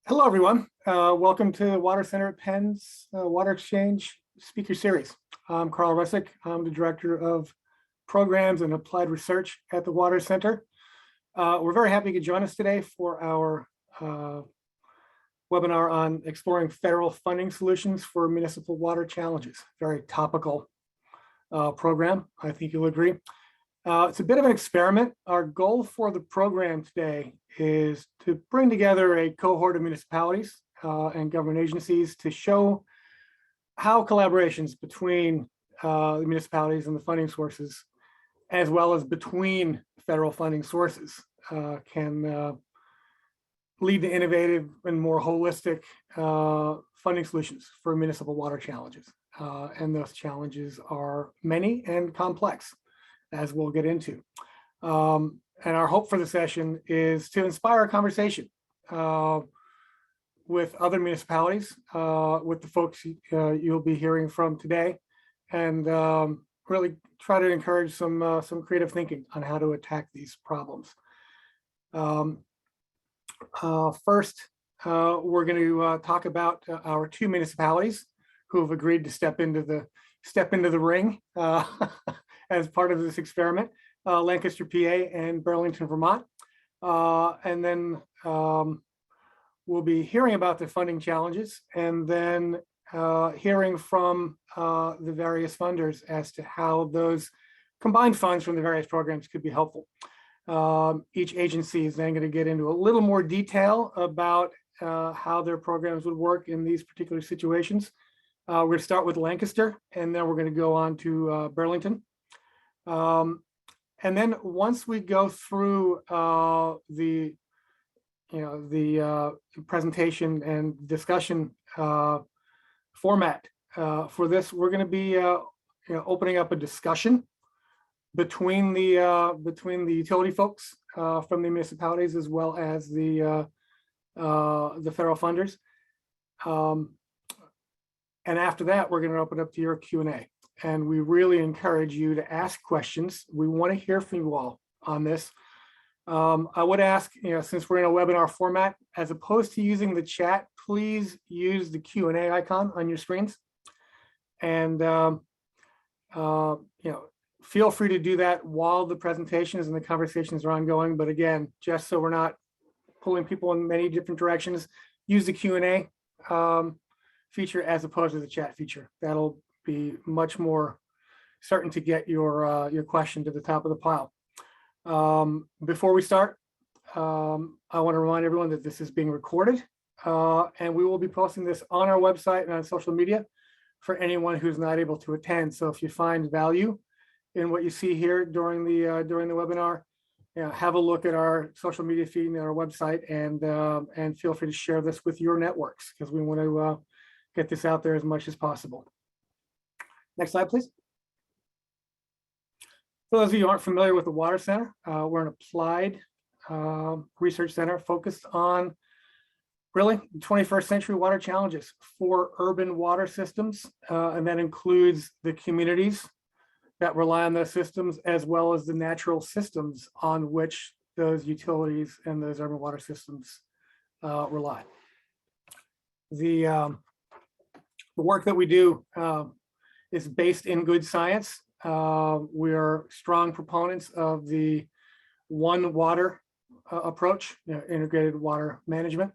Hello, everyone. Welcome to the Water Center at Penn's Water Exchange Speaker Series. I'm Carl Russick. I'm the Director of Programs and Applied Research at the Water Center. We're very happy you could join us today for our webinar on exploring federal funding solutions for municipal water challenges. Very topical program, I think you'll agree. It's a bit of an experiment. Our goal for the program today is to bring together a cohort of municipalities and government agencies to show how collaborations between the municipalities and the funding sources, as well as between federal funding sources, can lead to innovative and more holistic funding solutions for municipal water challenges. And those challenges are many and complex, as we'll get into. And our hope for the session is to inspire a conversation with other municipalities, with the folks you'll be hearing from today, and really try to encourage some creative thinking on how to attack these problems. First, we're going to talk about our two municipalities who have agreed to step into the ring as part of this experiment, Lancaster, PA, and Burlington, Vermont. And then we'll be hearing about the funding challenges, and then hearing from the various funders as to how those combined funds from the various programs could be helpful. Each agency is then going to get into a little more detail about how their programs would work in these particular situations. We're going to start with Lancaster, and then we're going to go on to Burlington. And then once we go through the presentation and discussion format for this, we're going to be opening up a discussion between the utility folks from the municipalities, as well as the federal funders. And after that, we're going to open up to your Q&A. And we really encourage you to ask questions. We want to hear from you all on this. I would ask, since we're in a webinar format, as opposed to using the chat, please use the Q&A icon on your screens. And feel free to do that while the presentations and the conversations are ongoing. But again, just so we're not pulling people in many different directions, use the Q&A feature as opposed to the chat feature. That'll be much more certain to get your question to the top of the pile. Before we start, I want to remind everyone that this is being recorded, and we will be posting this on our website and on social media for anyone who's not able to attend. So if you find value in what you see here during the webinar, have a look at our social media feed and our website, and feel free to share this with your networks, because we want to get this out there as much as possible. Next slide, please. For those of you who aren't familiar with the Water Center, we're an applied research center focused on really 21st century water challenges for urban water systems, and that includes the communities that rely on those systems, as well as the natural systems on which those utilities and those urban water systems rely. The work that we do is based in good science. We are strong proponents of the one water approach, integrated water management.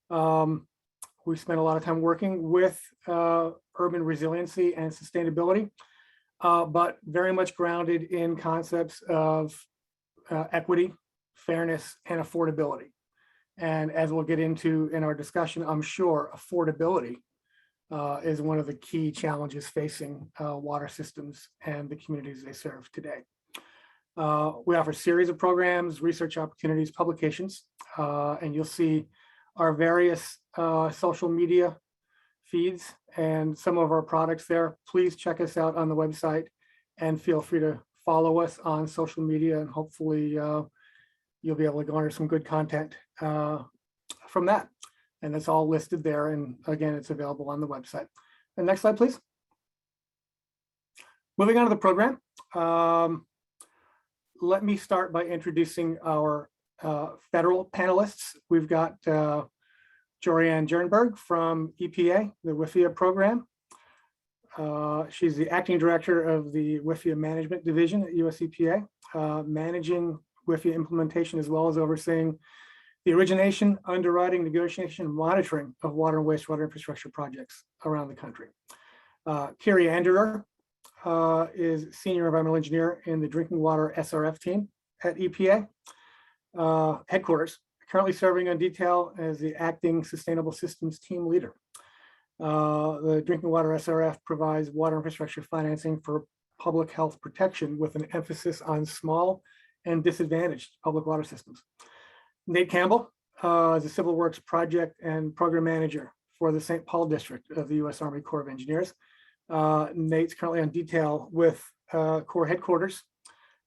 We spend a lot of time working with urban resiliency and sustainability, but very much grounded in concepts of equity, fairness, and affordability. And as we'll get into in our discussion, I'm sure affordability is one of the key challenges facing water systems and the communities they serve today. We offer a series of programs, research opportunities, publications, and you'll see our various social media feeds and some of our products there. Please check us out on the website, and feel free to follow us on social media, and hopefully you'll be able to garner some good content from that. And it's all listed there. And again, it's available on the website. And next slide, please. Moving on to the program. Let me start by introducing our federal panelists. We've got Jorianne Jernberg from EPA, the WIFIA program. She's the acting director of the WIFIA Management Division at US EPA, managing WIFIA implementation as well as overseeing the origination, underwriting, negotiation, and monitoring of water and wastewater infrastructure projects around the country. Carrie Anderer is senior environmental engineer in the drinking water SRF team at EPA headquarters, currently serving on detail as the acting sustainable systems team leader. The drinking water SRF provides water infrastructure financing for public health protection with an emphasis on small and disadvantaged public water systems. Nate Campbell is a civil works project and program manager for the St. Paul district of the U.S. Army Corps of Engineers. Nate's currently on detail with Corps headquarters,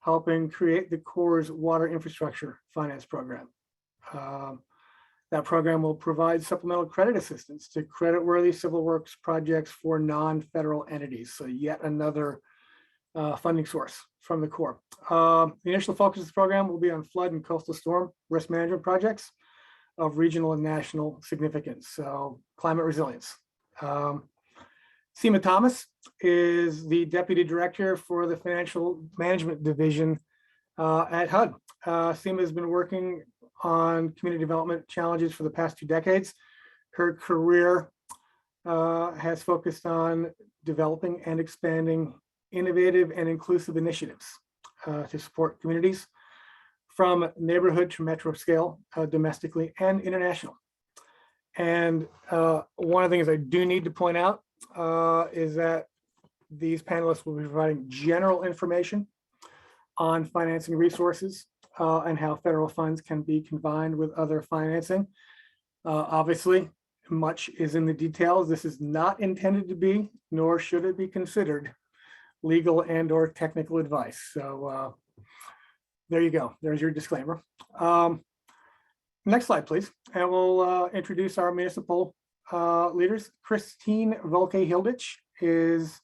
helping create the Corps' water infrastructure finance program. That program will provide supplemental credit assistance to creditworthy civil works projects for non-federal entities. So yet another funding source from the Corps. The initial focus of the program will be on flood and coastal storm risk management projects of regional and national significance. So climate resilience. Seema Thomas is the Deputy Director for the Financial Management Division at HUD. Seema has been working on community development challenges for the past 2 decades. Her career has focused on developing and expanding innovative and inclusive initiatives to support communities from neighborhood to metro scale, domestically and international. And one of the things I do need to point out is that these panelists will be providing general information on financing resources and how federal funds can be combined with other financing. Obviously, much is in the details. This is not intended to be, nor should it be considered, legal and or technical advice. So there you go. There's your disclaimer. Next slide, please. And we'll introduce our municipal leaders. Christine Volke-Hilditch is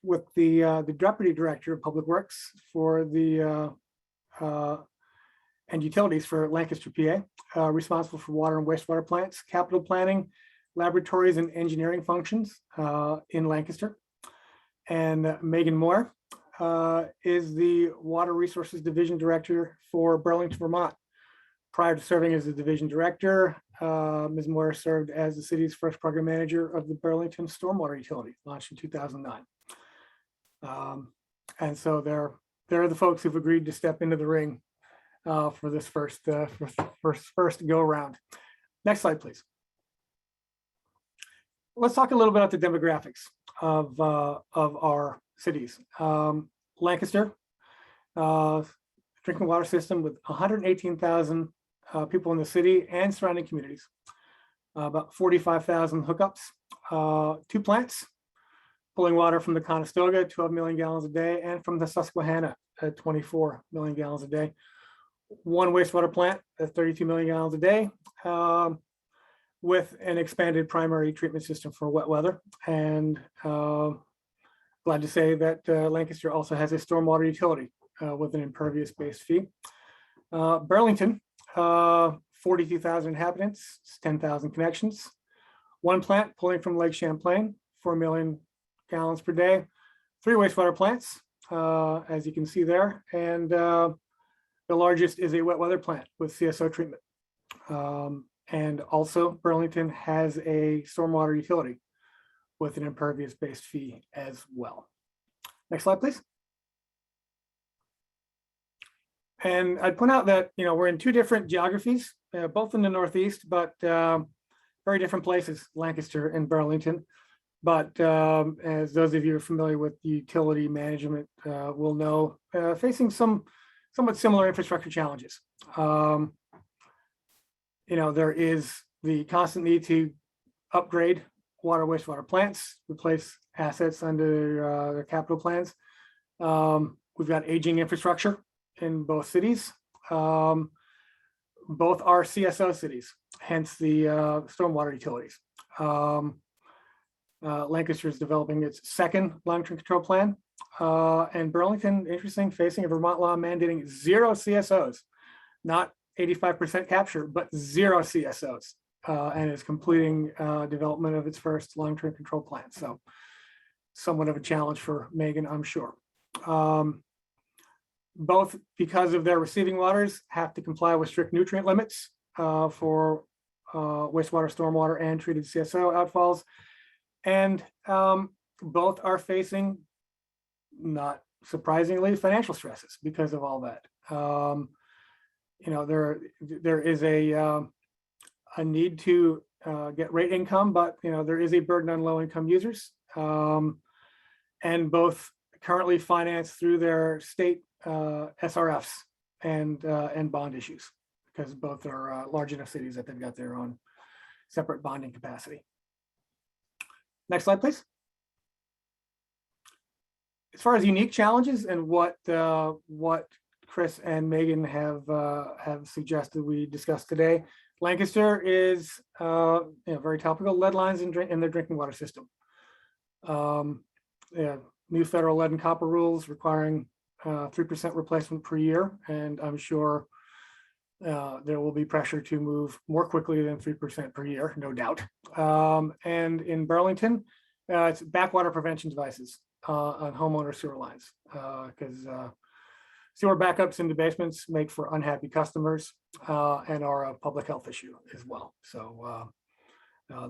with the Deputy Director of Public Works for the and utilities for Lancaster, PA, responsible for water and wastewater plants, capital planning, laboratories, and engineering functions in Lancaster. And Megan Moore is the Water Resources Division Director for Burlington, Vermont. Prior to serving as the division director, Ms. Moore served as the city's first program manager of the Burlington Stormwater Utility, launched in 2009. And so they're the folks who've agreed to step into the ring for this first go around. Next slide, please. Let's talk a little bit about the demographics of our cities. Lancaster, drinking water system with 118,000 people in the city and surrounding communities, about 45,000 hookups, 2 plants, pulling water from the Conestoga, 12 million gallons a day, and from the Susquehanna at 24 million gallons a day. 1 wastewater plant at 32 million gallons a day, with an expanded primary treatment system for wet weather. And glad to say that Lancaster also has a stormwater utility with an impervious-based fee. Burlington, 42,000 inhabitants, 10,000 connections. 1 plant pulling from Lake Champlain, 4 million gallons per day. 3 wastewater plants, as you can see there. And the largest is a wet weather plant with CSO treatment. And also Burlington has a stormwater utility with an impervious-based fee as well. Next slide, please. And I'd point out that, we're in 2 different geographies, both in the Northeast, but very different places, Lancaster and Burlington. But as those of you who are familiar with utility management will know, facing some somewhat similar infrastructure challenges. There is the constant need to upgrade water, wastewater plants, replace assets under their capital plans. We've got aging infrastructure in both cities. Both are CSO cities, hence the stormwater utilities. Lancaster is developing its 2nd long-term control plan. And Burlington, interesting, facing a Vermont law mandating 0 CSOs, not 85% capture, but 0 CSOs, and is completing development of its first long-term control plan. So somewhat of a challenge for Megan, I'm sure. Both because of their receiving waters have to comply with strict nutrient limits for wastewater, stormwater, and treated CSO outfalls. And both are facing, not surprisingly, financial stresses because of all that. You know, there is a need to get rate income, but you know, there is a burden on low-income users, and both currently financed through their state SRFs and bond issues, because both are large enough cities that they've got their own separate bonding capacity. Next slide, please. As far as unique challenges and what Chris and Megan have suggested we discuss today, Lancaster is very topical: lead lines in their drinking water system. New federal lead and copper rules requiring 3% replacement per year, and I'm sure there will be pressure to move more quickly than 3% per year, no doubt. And in Burlington, it's backwater prevention devices on homeowner sewer lines, because sewer backups into basements make for unhappy customers and are a public health issue as well. So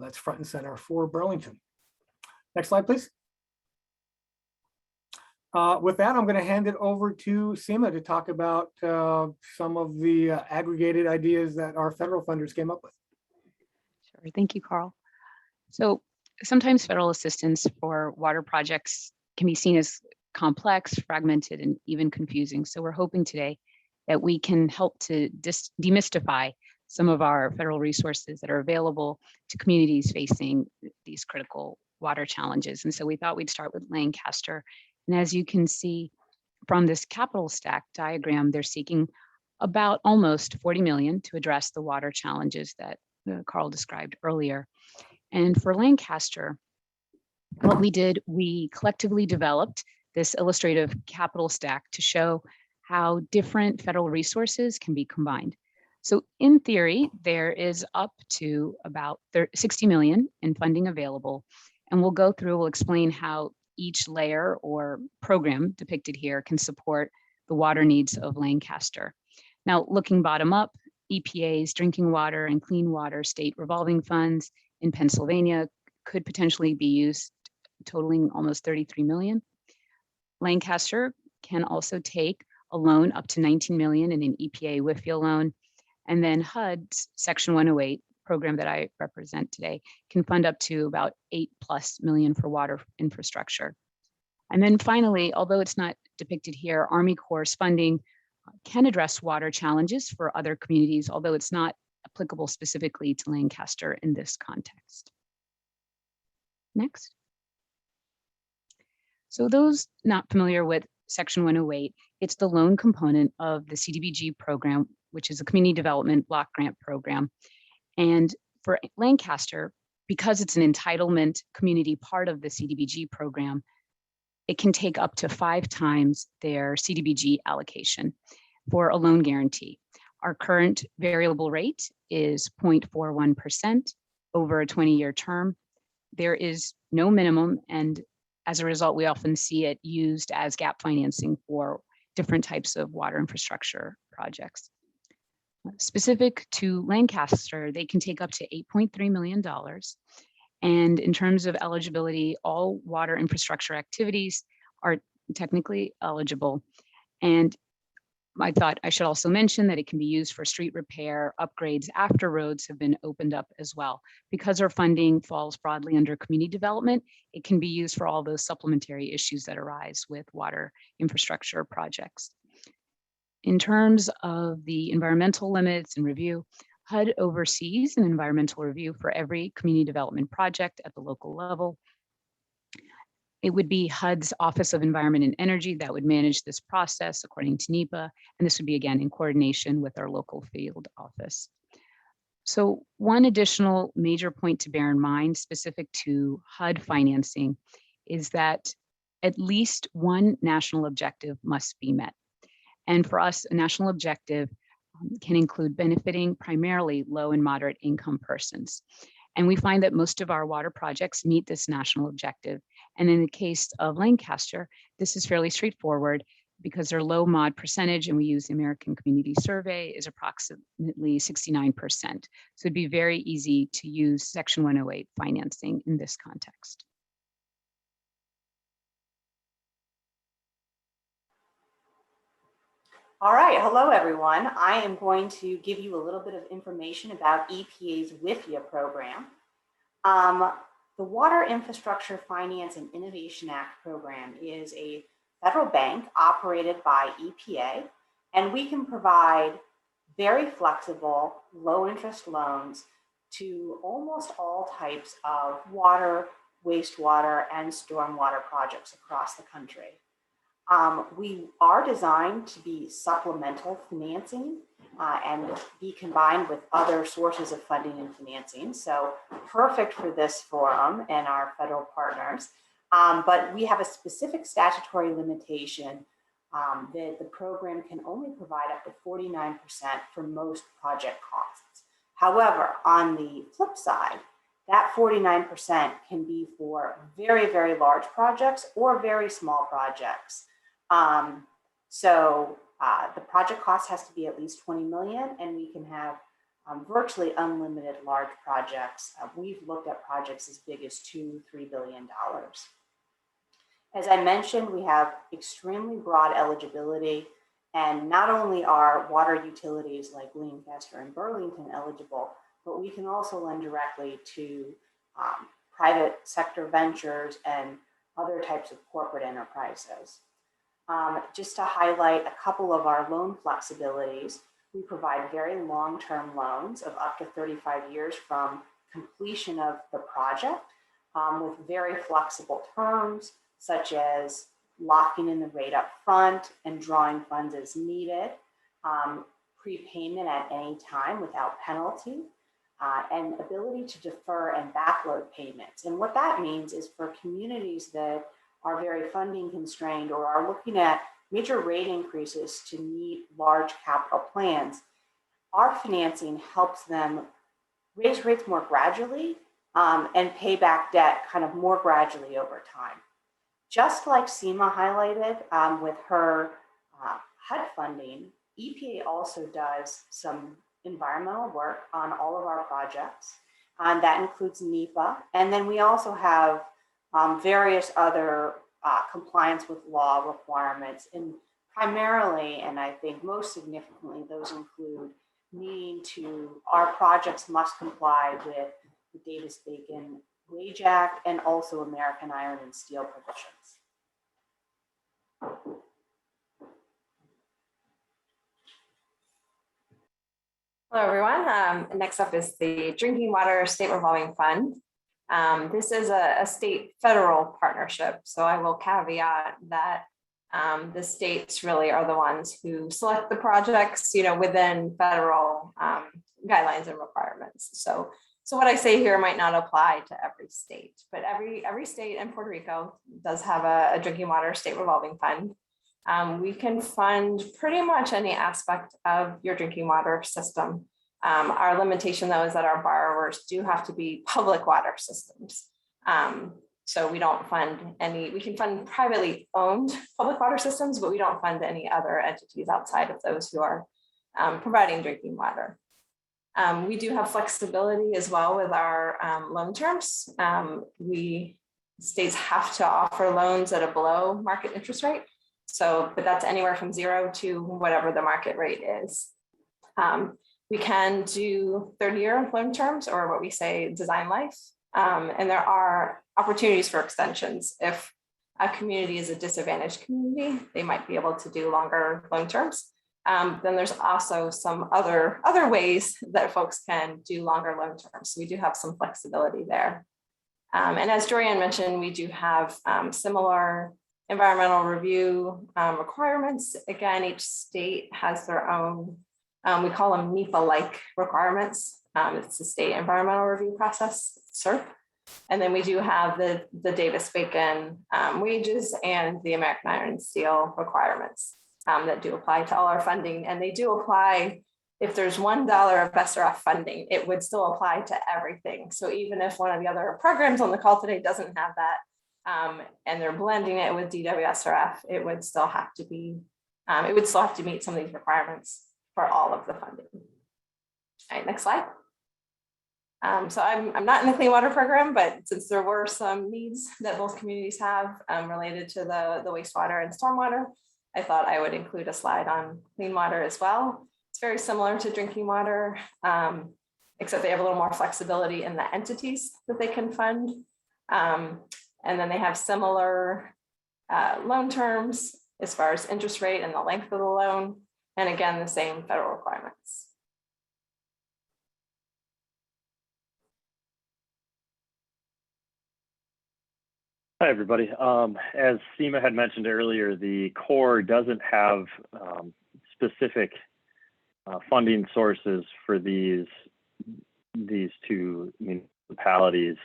that's front and center for Burlington. Next slide, please. With that, I'm going to hand it over to Seema to talk about some of the aggregated ideas that our federal funders came up with. Sure. Thank you, Carl. So sometimes federal assistance for water projects can be seen as complex, fragmented, and even confusing. So we're hoping today that we can help to demystify some of our federal resources that are available to communities facing these critical water challenges. And so we thought we'd start with Lancaster. And as you can see from this capital stack diagram, they're seeking about almost 40 million to address the water challenges that Carl described earlier. And for Lancaster, what we did, we collectively developed this illustrative capital stack to show how different federal resources can be combined. So in theory, there is up to about 60 million in funding available. And we'll explain how each layer or program depicted here can support the water needs of Lancaster. Now, looking bottom up, EPA's drinking water and clean water state revolving funds in Pennsylvania could potentially be used, totaling almost 33 million. Lancaster can also take a loan up to 19 million in an EPA WIFIA loan. And then HUD's Section 108 program that I represent today can fund up to about 8+ million for water infrastructure. And then finally, although it's not depicted here, Army Corps' funding can address water challenges for other communities, although it's not applicable specifically to Lancaster in this context. Next. So those not familiar with Section 108, it's the loan component of the CDBG program, which is a community development block grant program. And for Lancaster, because it's an entitlement community part of the CDBG program, it can take up to 5 times their CDBG allocation for a loan guarantee. Our current variable rate is 0.41% over a 20-year term. There is no minimum, and as a result, we often see it used as gap financing for different types of water infrastructure projects. Specific to Lancaster, they can take up to $8.3 million. And in terms of eligibility, all water infrastructure activities are technically eligible. And I thought I should also mention that it can be used for street repair upgrades after roads have been opened up as well. Because our funding falls broadly under community development, it can be used for all those supplementary issues that arise with water infrastructure projects. In terms of the environmental limits and review, HUD oversees an environmental review for every community development project at the local level. It would be HUD's Office of Environment and Energy that would manage this process according to NEPA, and this would be again in coordination with our local field office. So one additional major point to bear in mind specific to HUD financing is that at least one national objective must be met. And for us, a national objective can include benefiting primarily low and moderate income persons. And we find that most of our water projects meet this national objective. And in the case of Lancaster, this is fairly straightforward because their low mod percentage, and we use the American Community Survey, is approximately 69%. So it'd be very easy to use Section 108 financing in this context. All right, hello everyone. I am going to give you a little bit of information about EPA's WIFIA program. The Water Infrastructure Finance and Innovation Act program is a federal bank operated by EPA, and we can provide very flexible, low interest loans to almost all types of water, wastewater, and stormwater projects across the country. We are designed to be supplemental financing and be combined with other sources of funding and financing. So perfect for this forum and our federal partners. But we have a specific statutory limitation that the program can only provide up to 49% for most project costs. However, on the flip side, that 49% can be for very, very large projects or very small projects. The project cost has to be at least 20 million, and we can have virtually unlimited large projects. We've looked at projects as big as $2-3 billion. As I mentioned, we have extremely broad eligibility, and not only are water utilities like Lancaster and Burlington eligible, but we can also lend directly to private sector ventures and other types of corporate enterprises. Just to highlight a couple of our loan flexibilities, we provide very long-term loans of up to 35 years from completion of the project with very flexible terms, such as locking in the rate up front and drawing funds as needed, prepayment at any time without penalty, and ability to defer and backload payments. And what that means is for communities that are very funding constrained or are looking at major rate increases to meet large capital plans, our financing helps them raise rates more gradually and pay back debt kind of more gradually over time. Just like Seema highlighted with her HUD funding, EPA also does some environmental work on all of our projects. That includes NEPA. And then we also have various other compliance with law requirements, and primarily, and I think most significantly, those include needing to, our projects must comply with the Davis-Bacon Wage Act and also American Iron and Steel provisions. Hello, everyone. Next up is the Drinking Water State Revolving Fund. This is a state-federal partnership, so I will caveat that the states really are the ones who select the projects, within federal guidelines and requirements. So what I say here might not apply to every state, but every state in Puerto Rico does have a Drinking Water State Revolving Fund. We can fund pretty much any aspect of your drinking water system. Our limitation, though, is that our borrowers do have to be public water systems. So we don't fund any, we can fund privately owned public water systems, but we don't fund any other entities outside of those who are providing drinking water. We do have flexibility as well with our loan terms. States have to offer loans at a below market interest rate. But that's anywhere from 0 to whatever the market rate is. We can do 30-year loan terms, or what we say design life. And there are opportunities for extensions. If a community is a disadvantaged community, they might be able to do longer loan terms. Then there's also some other ways that folks can do longer loan terms. So we do have some flexibility there. And as Dorian mentioned, we do have similar environmental review requirements. Again, each state has their own, we call them NEPA-like requirements. It's the state environmental review process, SERP. And then we do have the Davis-Bacon wages and the American Iron and Steel requirements that do apply to all our funding. And they do apply if there's $1 of SRF funding, it would still apply to everything. So even if one of the other programs on the call today doesn't have that, and they're blending it with DWSRF, it would still have to be, it would still have to meet some of these requirements for all of the funding. All right, next slide. So I'm not in the clean water program, but since there were some needs that both communities have related to the wastewater and stormwater, I thought I would include a slide on clean water as well. It's very similar to drinking water, except they have a little more flexibility in the entities that they can fund. And then they have similar loan terms as far as interest rate and the length of the loan. And again, the same federal requirements. Hi, everybody. As Seema had mentioned earlier, the Corps doesn't have specific funding sources for these two municipalities.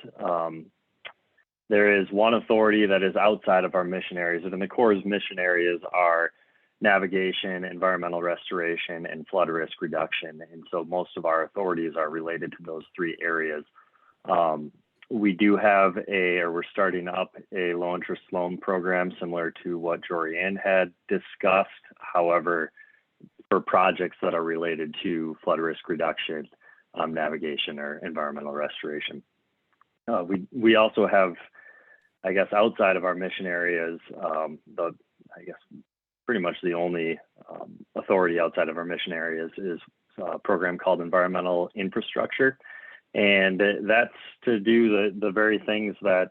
There is one authority that is outside of our mission areas, and the Corps' mission areas are navigation, environmental restoration, and flood risk reduction. And so most of our authorities are related to those three areas. We do have we're starting up a low interest loan program similar to what Jorianne had discussed. However, for projects that are related to flood risk reduction, navigation, or environmental restoration. We also have, I guess, outside of our mission areas, pretty much the only authority outside of our mission areas is a program called Environmental Infrastructure. And that's to do the very things that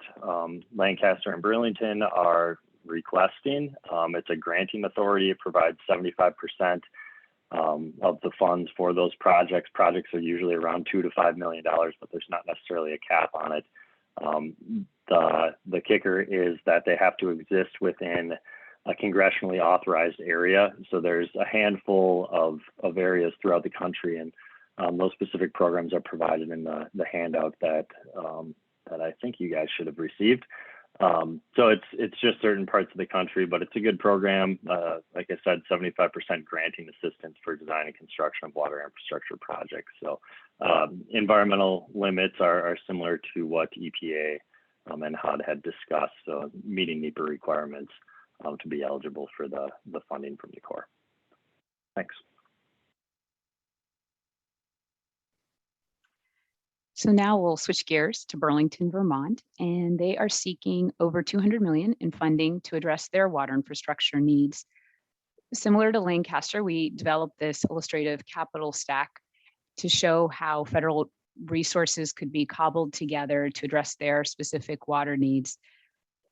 Lancaster and Burlington are requesting. It's a granting authority. It provides 75% of the funds for those projects. Projects are usually around $2 to $5 million, but there's not necessarily a cap on it. The kicker is that they have to exist within a congressionally authorized area. So there's a handful of areas throughout the country, and those specific programs are provided in the handout that I think you guys should have received. So it's just certain parts of the country, but it's a good program. Like I said, 75% granting assistance for design and construction of water infrastructure projects. So environmental limits are similar to what EPA and HUD had discussed. So meeting NEPA requirements to be eligible for the funding from the Corps. Thanks. So now we'll switch gears to Burlington, Vermont, and they are seeking over $200 million in funding to address their water infrastructure needs. Similar to Lancaster, we developed this illustrative capital stack to show how federal resources could be cobbled together to address their specific water needs.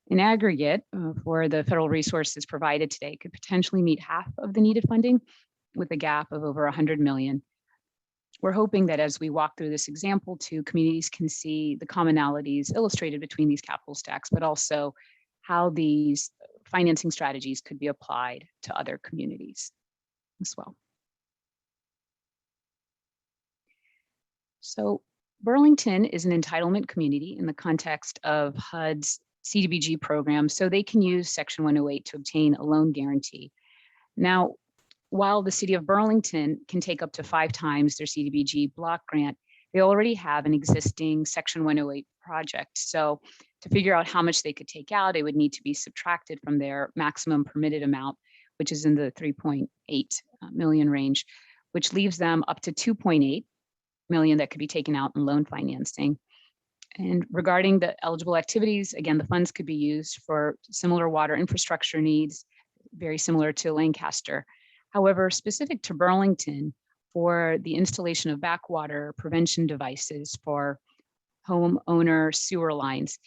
In aggregate, for the federal resources provided today could potentially meet half of the needed funding with a gap of over $100 million. We're hoping that as we walk through this example too, communities can see the commonalities illustrated between these capital stacks, but also how these financing strategies could be applied to other communities as well. So Burlington is an entitlement community in the context of HUD's CDBG program, so they can use Section 108 to obtain a loan guarantee. Now, while the city of Burlington can take up to 5 times their CDBG block grant, they already have an existing Section 108 project. So to figure out how much they could take out, it would need to be subtracted from their maximum permitted amount, which is in the 3.8 million range, which leaves them up to 2.8 million that could be taken out in loan financing. And regarding the eligible activities, again, the funds could be used for similar water infrastructure needs, very similar to Lancaster. However, specific to Burlington, for the installation of backwater prevention devices for homeowner sewer lines,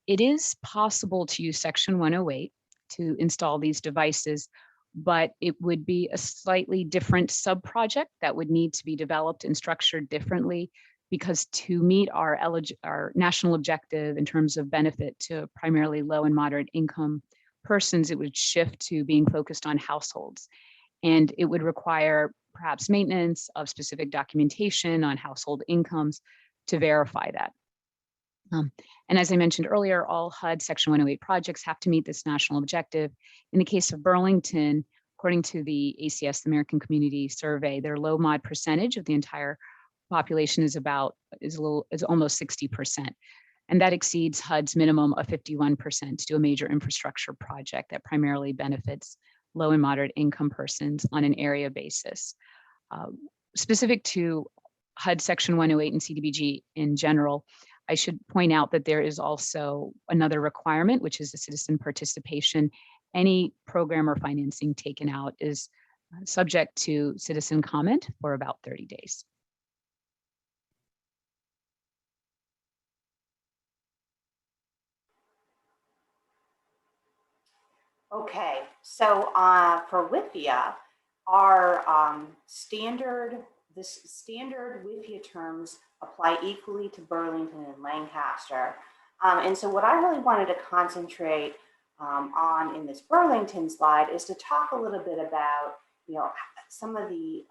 it is possible to use Section 108 to install these devices, but it would be a slightly different sub-project that would need to be developed and structured differently, because to meet our national objective in terms of benefit to primarily low and moderate income persons, it would shift to being focused on households. And it would require perhaps maintenance of specific documentation on household incomes to verify that. And as I mentioned earlier, all HUD Section 108 projects have to meet this national objective. In the case of Burlington, According to the ACS, the American Community Survey, their low mod percentage of the entire population is almost 60%. And that exceeds HUD's minimum of 51% to do a major infrastructure project that primarily benefits low and moderate income persons on an area basis. Specific to HUD Section 108 and CDBG in general, I should point out that there is also another requirement, which is the citizen participation. Any program or financing taken out is subject to citizen comment for about 30 days. Okay, so for WIFIA, our standard WIFIA terms apply equally to Burlington and Lancaster. And so what I really wanted to concentrate on in this Burlington slide is to talk a little bit about, some of the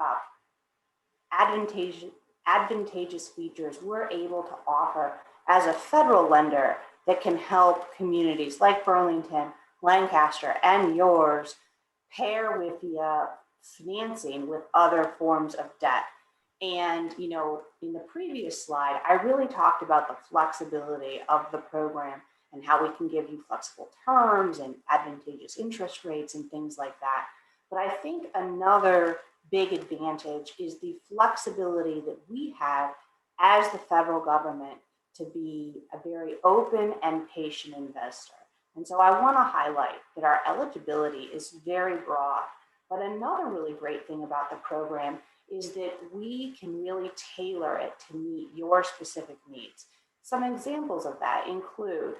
advantageous features we're able to offer as a federal lender that can help communities like Burlington, Lancaster, and yours pair with the financing with other forms of debt. And, in the previous slide, I really talked about the flexibility of the program and how we can give you flexible terms and advantageous interest rates and things like that. But I think another big advantage is the flexibility that we have as the federal government to be a very open and patient investor. And so I want to highlight that our eligibility is very broad. But another really great thing about the program is that we can really tailor it to meet your specific needs. Some examples of that include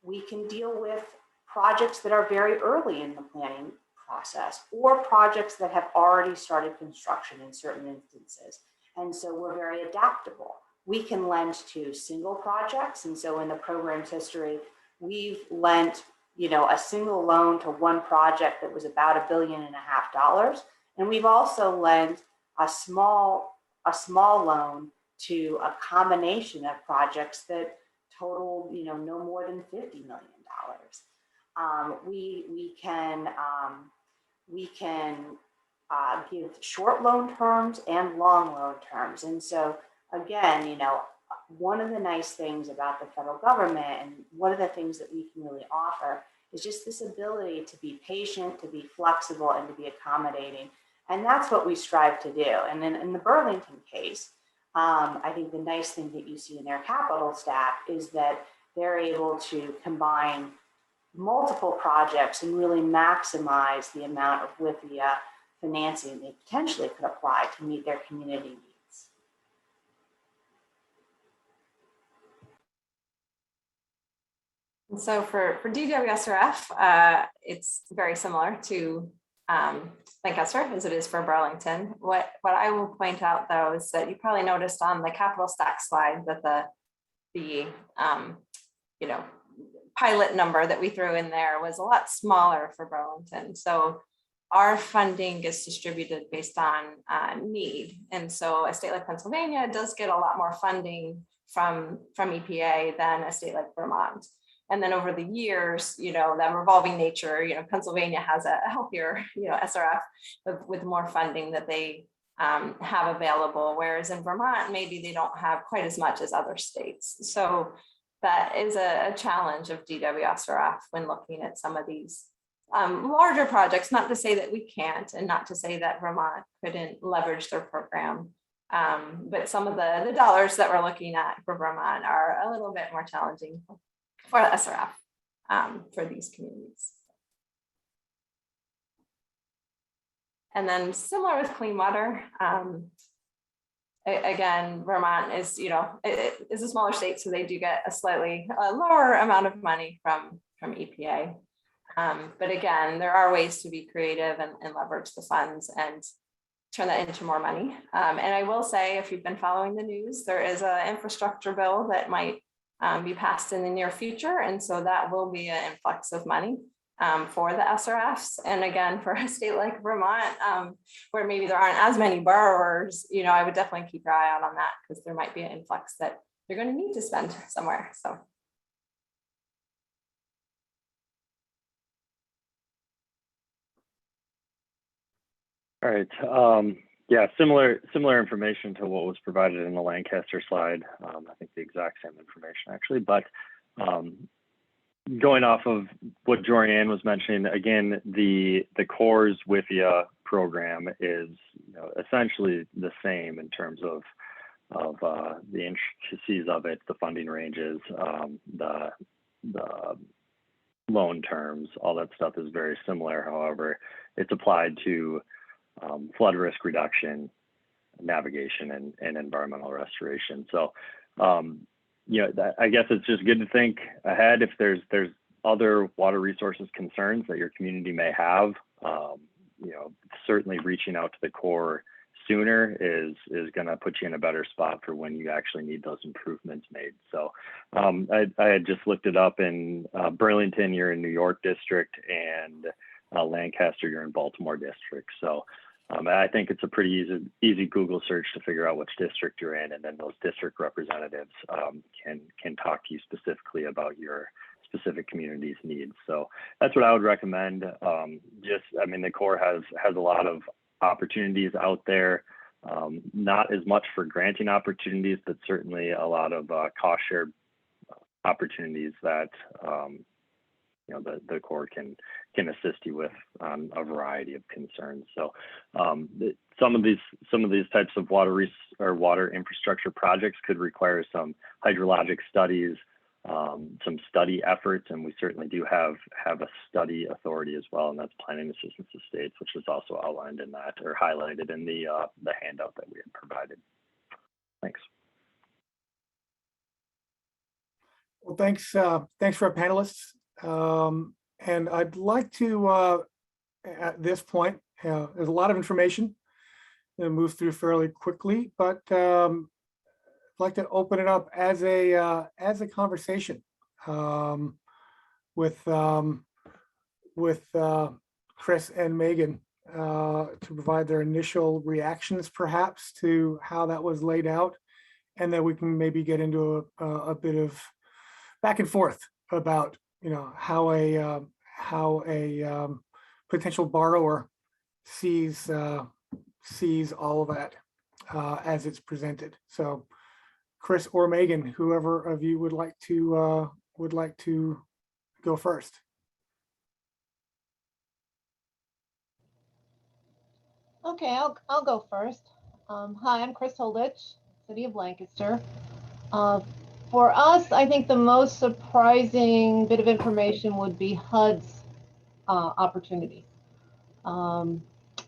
we can deal with projects that are very early in the planning process or projects that have already started construction in certain instances. And so we're very adaptable. We can lend to single projects. And so in the program's history, we've lent, a single loan to one project that was about $1.5 billion. And we've also lent a small loan to a combination of projects that total, no more than $50 million. We can give short loan terms and long loan terms. And so again, one of the nice things about the federal government and one of the things that we can really offer is just this ability to be patient, to be flexible, and to be accommodating. And that's what we strive to do. And then in the Burlington case, I think the nice thing that you see in their capital stack is that they're able to combine multiple projects and really maximize the amount of WIFIA financing they potentially could apply to meet their community needs. And so for DWSRF, it's very similar to Lancaster as it is for Burlington. What I will point out though is that you probably noticed on the capital stack slide that the pilot number that we threw in there was a lot smaller for Burlington. So our funding gets distributed based on need. And so a state like Pennsylvania does get a lot more funding from EPA than a state like Vermont. And then over the years, that revolving nature, Pennsylvania has a healthier, SRF with more funding that they have available. Whereas in Vermont, maybe they don't have quite as much as other states. So that is a challenge of DWSRF when looking at some of these larger projects, not to say that we can't, and not to say that Vermont couldn't leverage their program. But some of the dollars that we're looking at for Vermont are a little bit more challenging for the SRF for these communities. And then similar with clean water, again, Vermont is, it is a smaller state, so they do get a slightly lower amount of money from EPA. But again, there are ways to be creative and leverage the funds and turn that into more money. And I will say, if you've been following the news, there is an infrastructure bill that might be passed in the near future. And so that will be an influx of money for the SRFs. And again, for a state like Vermont, where maybe there aren't as many borrowers, I would definitely keep your eye out on that, because there might be an influx that you're going to need to spend somewhere. So. All right. Yeah, similar information to what was provided in the Lancaster slide. I think the exact same information actually, but going off of what Jorianne was mentioning, again, the CORE's WIFIA program is essentially the same in terms of the intricacies of it, the funding ranges, the loan terms, all that stuff is very similar. However, it's applied to flood risk reduction, navigation, and environmental restoration. So, I guess it's just good to think ahead if there's other water resources concerns that your community may have. Certainly reaching out to the CORE sooner is going to put you in a better spot for when you actually need those improvements made. So I had just looked it up in Burlington, you're in New York district, and Lancaster, you're in Baltimore district. So I think it's a pretty easy Google search to figure out which district you're in, and then those district representatives can talk to you specifically about your specific community's needs. So that's what I would recommend. The CORE has a lot of opportunities out there, not as much for granting opportunities, but certainly a lot of cost share opportunities that the CORE can assist you with on a variety of concerns. So some of these types of water infrastructure projects could require some hydrologic studies, some study efforts, and we certainly do have a study authority as well, and that's Planning Assistance to States, which is also outlined in that or highlighted in the handout that we had provided. Thanks. Well, thanks for our panelists. And I'd like to, at this point, there's a lot of information that moves through fairly quickly, but I'd like to open it up as a conversation with Chris and Megan to provide their initial reactions, perhaps, to how that was laid out, and then we can maybe get into a bit of back and forth about how a potential borrower sees all of that as it's presented. So Chris or Megan, whoever of you would like to go first. Okay, I'll go first. Hi, I'm Chris Holditch, City of Lancaster. For us, I think the most surprising bit of information would be HUD's opportunity.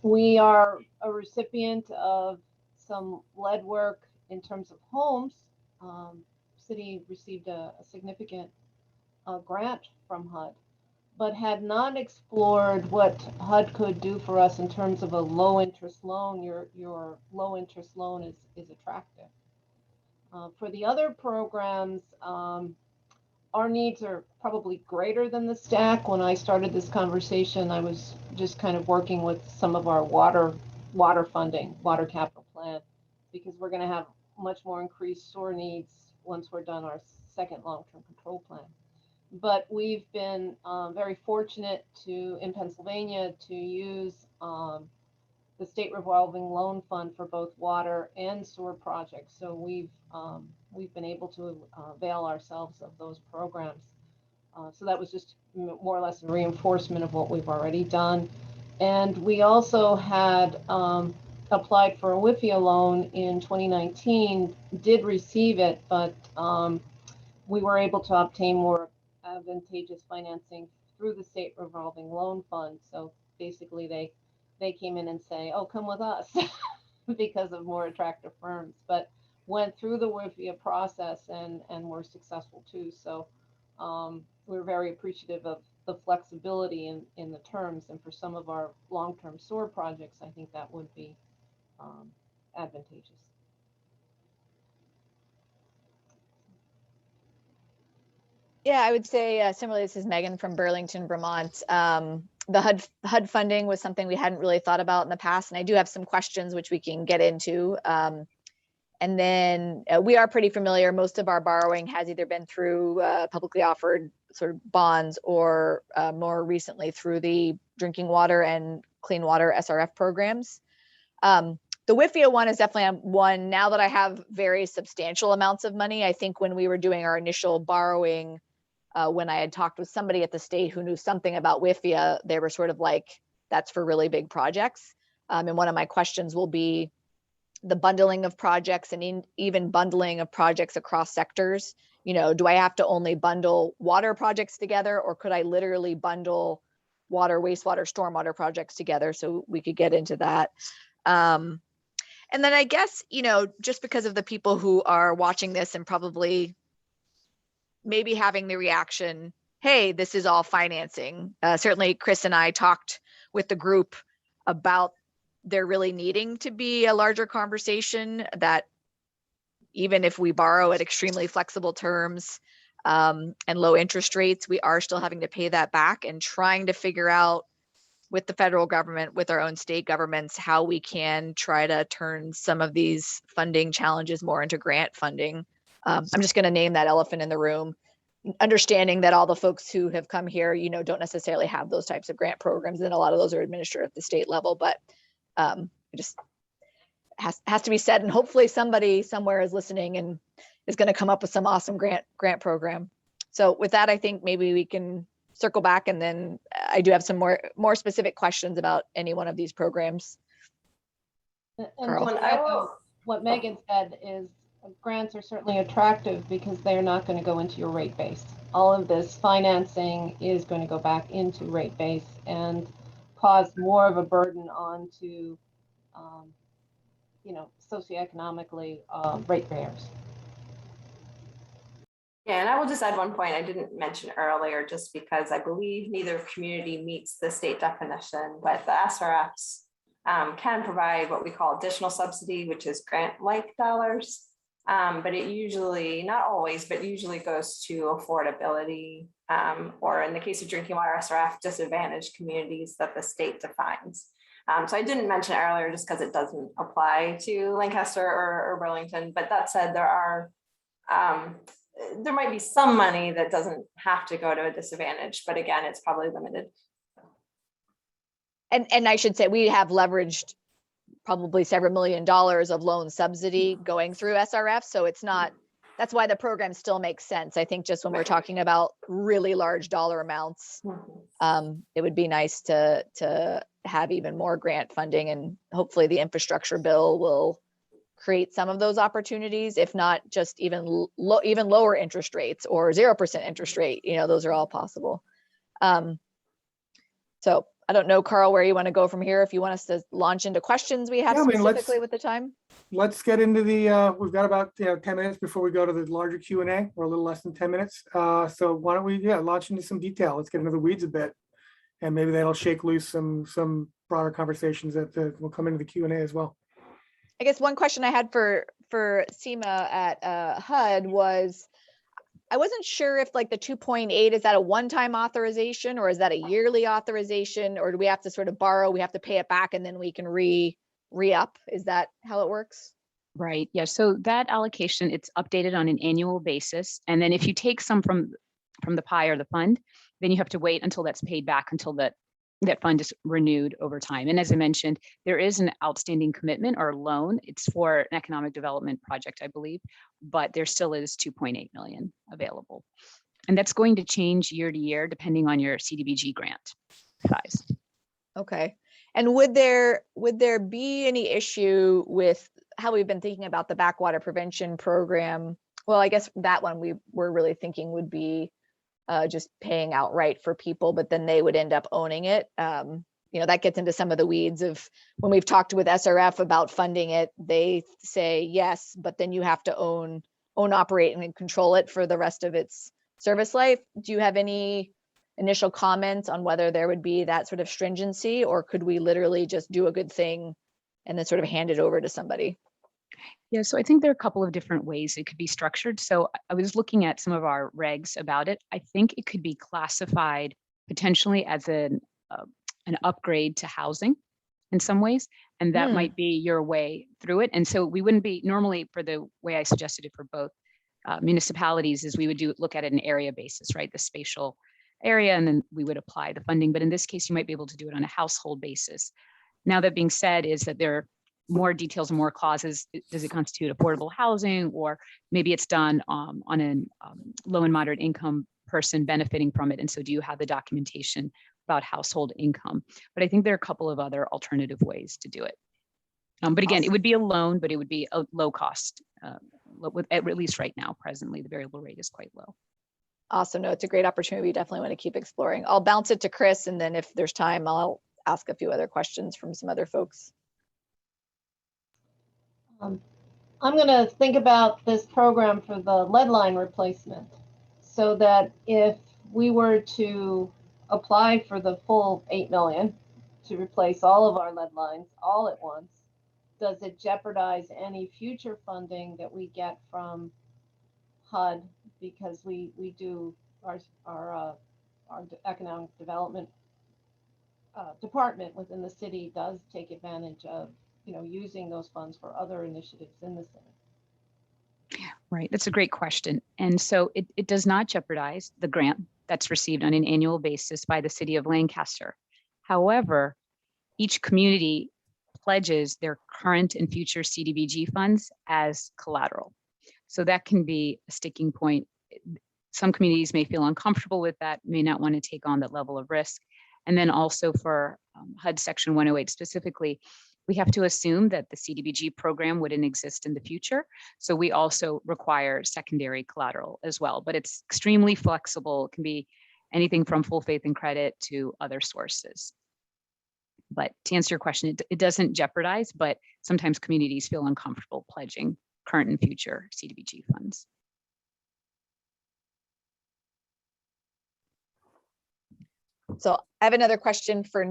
We are a recipient of some lead work in terms of homes. City received a significant grant from HUD, but had not explored what HUD could do for us in terms of a low interest loan. Your low interest loan is attractive. For the other programs, our needs are probably greater than the stack. When I started this conversation, I was just kind of working with some of our water funding, water capital plan, because we're going to have much more increased sewer needs once we're done our second long-term control plan. But we've been very fortunate in Pennsylvania to use the state revolving loan fund for both water and sewer projects. So we've been able to avail ourselves of those programs. So that was just more or less a reinforcement of what we've already done. And we also had applied for a WIFIA loan in 2019, did receive it, but we were able to obtain more advantageous financing through the state revolving loan fund. So basically they came in and say, oh, come with us because of more attractive firms, but went through the WIFIA process and were successful too. So we're very appreciative of the flexibility in the terms, and for some of our long-term sewer projects, I think that would be advantageous. Yeah, I would say similarly, this is Megan from Burlington, Vermont. The HUD funding was something we hadn't really thought about in the past, and I do have some questions which we can get into. And then we are pretty familiar. Most of our borrowing has either been through publicly offered sort of bonds or more recently through the drinking water and clean water SRF programs. The WIFIA one is definitely one. Now that I have very substantial amounts of money, I think when we were doing our initial borrowing, when I had talked with somebody at the state who knew something about WIFIA, they were sort of like, that's for really big projects. And one of my questions will be the bundling of projects and even bundling of projects across sectors. You know, do I have to only bundle water projects together, or could I literally bundle water, wastewater, stormwater projects together? So we could get into that. And then I guess, you know, just because of the people who are watching this and probably maybe having the reaction, hey, this is all financing. Certainly Chris and I talked with the group about there really needing to be a larger conversation that even if we borrow at extremely flexible terms and low interest rates, we are still having to pay that back, and trying to figure out with the federal government, with our own state governments, how we can try to turn some of these funding challenges more into grant funding. I'm just going to name that elephant in the room, understanding that all the folks who have come here, you know, don't necessarily have those types of grant programs, and a lot of those are administered at the state level, but it just has to be said. And hopefully somebody somewhere is listening and is going to come up with some awesome grant program. So with that, I think maybe we can circle back, and then I do have some more specific questions about any one of these programs. And Carl. to echo what Megan said is grants are certainly attractive because they're not going to go into your rate base. All of this financing is going to go back into rate base and cause more of a burden onto, you know, socioeconomically ratepayers. Yeah, and I will just add one point I didn't mention earlier, just because I believe neither community meets the state definition, but the SRFs can provide what we call additional subsidy, which is grant-like dollars. But it usually, not always, but usually goes to affordability, or in the case of drinking water SRF, disadvantaged communities that the state defines. So I didn't mention it earlier just because it doesn't apply to Lancaster or Burlington. But that said, there might be some money that doesn't have to go to a disadvantage, but again, it's probably limited. And I should say we have leveraged probably several $1 million of loan subsidy going through SRF. So it's not, that's why the program still makes sense. I think just when we're talking about really large dollar amounts, it would be nice to have even more grant funding, and hopefully the infrastructure bill will create some of those opportunities, if not just even lower interest rates or 0% interest rate. You know, those are all possible. So I don't know, Carl, where you want to go from here. If you want us to launch into questions we have specifically with the time. Let's get into the, we've got about 10 minutes before we go to the larger Q&A, or a little less than 10 minutes. So why don't we launch into some detail. Let's get into the weeds a bit, and maybe that'll shake loose some broader conversations that will come into the Q&A as well. I guess one question I had for SEMA at HUD was, I wasn't sure if like the 2.8, is that a one-time authorization, or is that a yearly authorization, or do we have to sort of borrow, we have to pay it back, and then we can re-up? Is that how it works? Right. Yeah. So that allocation, it's updated on an annual basis. And then if you take some from the pie or the fund, then you have to wait until that's paid back, until that fund is renewed over time. And as I mentioned, there is an outstanding commitment or loan. It's for an economic development project, I believe, but there still is 2.8 million available. And that's going to change year to year, depending on your CDBG grant size. Okay. And would there be any issue with how we've been thinking about the backwater prevention program? Well, I guess that one we were really thinking would be just paying outright for people, but then they would end up owning it. You know, that gets into some of the weeds of when we've talked with SRF about funding it, they say yes, but then you have to own, operate, and control it for the rest of its service life. Do you have any initial comments on whether there would be that sort of stringency, or could we literally just do a good thing and then sort of hand it over to somebody? Yeah, so I think there are a couple of different ways it could be structured. So I was looking at some of our regs about it. I think it could be classified potentially as an upgrade to housing in some ways, and that might be your way through it. And so we wouldn't be normally, for the way I suggested it for both municipalities, is we would look at it an area basis, right? The spatial area, and then we would apply the funding. But in this case, you might be able to do it on a household basis. Now, that being said, is that there more details and more clauses. Does it constitute affordable housing, or maybe it's done on a low and moderate income person benefiting from it? And so do you have the documentation about household income? But I think there are a couple of other alternative ways to do it. But again, it would be a loan, but it would be a low cost, at least right now, presently, the variable rate is quite low. Awesome. No, it's a great opportunity. We definitely want to keep exploring. I'll bounce it to Chris, and then if there's time, I'll ask a few other questions from some other folks. I'm going to think about this program for the lead line replacement, so that if we were to apply for the full 8 million to replace all of our lead lines all at once, does it jeopardize any future funding that we get from HUD? Because we do our economic development department within the city does take advantage of, using those funds for other initiatives in the city. Right, that's a great question. And so it does not jeopardize the grant that's received on an annual basis by the city of Lancaster. However, each community pledges their current and future CDBG funds as collateral. So that can be a sticking point. Some communities may feel uncomfortable with that, may not want to take on that level of risk. And then also for HUD Section 108 specifically, we have to assume that the CDBG program wouldn't exist in the future. So we also require secondary collateral as well, but it's extremely flexible. It can be anything from full faith and credit to other sources. But to answer your question, it doesn't jeopardize, but sometimes communities feel uncomfortable pledging current and future CDBG funds. So I have another question for